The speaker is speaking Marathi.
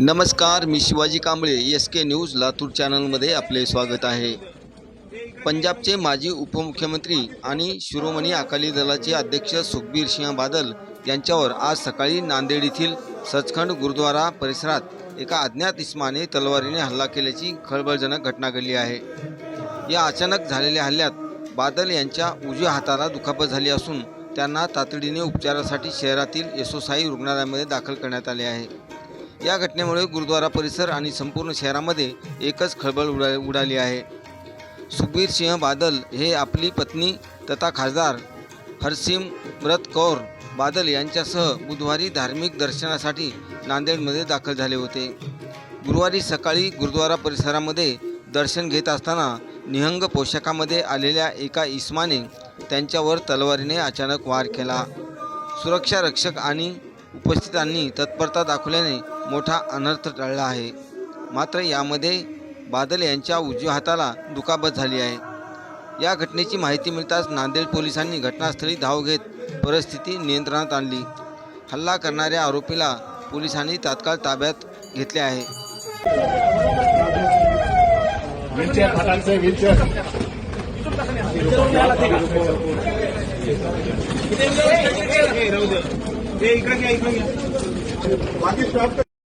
नमस्कार, मी शिवाजी कांबळे. SK न्यूज लातूर चॅनलमध्ये आपले स्वागत आहे. पंजाबचे माजी उपमुख्यमंत्री आणि शिरोमणी अकाली दलाचे अध्यक्ष सुखबीर सिंह बादल यांच्यावर आज सकाळी नांदेड येथील सचखंड गुरुद्वारा परिसरात एका अज्ञात इसमाने तलवारीने हल्ला केल्याची खळबळजनक घटना घडली आहे. या अचानक झालेल्या हल्ल्यात बादल यांच्या उजव्या हाताला दुखापत झाली असून त्यांना तातडीने उपचारासाठी शहरातील एसोसाई रुग्णालयामध्ये दाखल करण्यात आले आहे. या घटनेमुळे गुरुद्वारा परिसर आणि संपूर्ण शहरामध्ये एकच खळबळ उडाली आहे. सुखबीर सिंह बादल हे आपली पत्नी तथा खासदार हरसिमरत कौर बादल यांच्यासह बुधवारी धार्मिक दर्शनासाठी नांदेडमध्ये दाखल झाले होते. गुरुवारी सकाळी गुरुद्वारा परिसरामध्ये दर्शन घेत असताना निहंग पोशाखामध्ये आलेल्या एका इसमाने त्यांच्यावर तलवारीने अचानक वार केला. सुरक्षा रक्षक आणि उपस्थितांनी तत्परता दाखवल्याने मोठा अनर्थ टळला आहे. मात्र यामध्ये बादल यांच्या उजव्या हाताला दुखापत झाली आहे. या घटनेची माहिती मिळताच नांदेड पोलिसांनी घटनास्थळी धाव घेत परिस्थिती नियंत्रणात आणली. हल्ला करणाऱ्या आरोपीला पोलिसांनी तात्काळ ताब्यात घेतले आहे. बाकी स्टॉप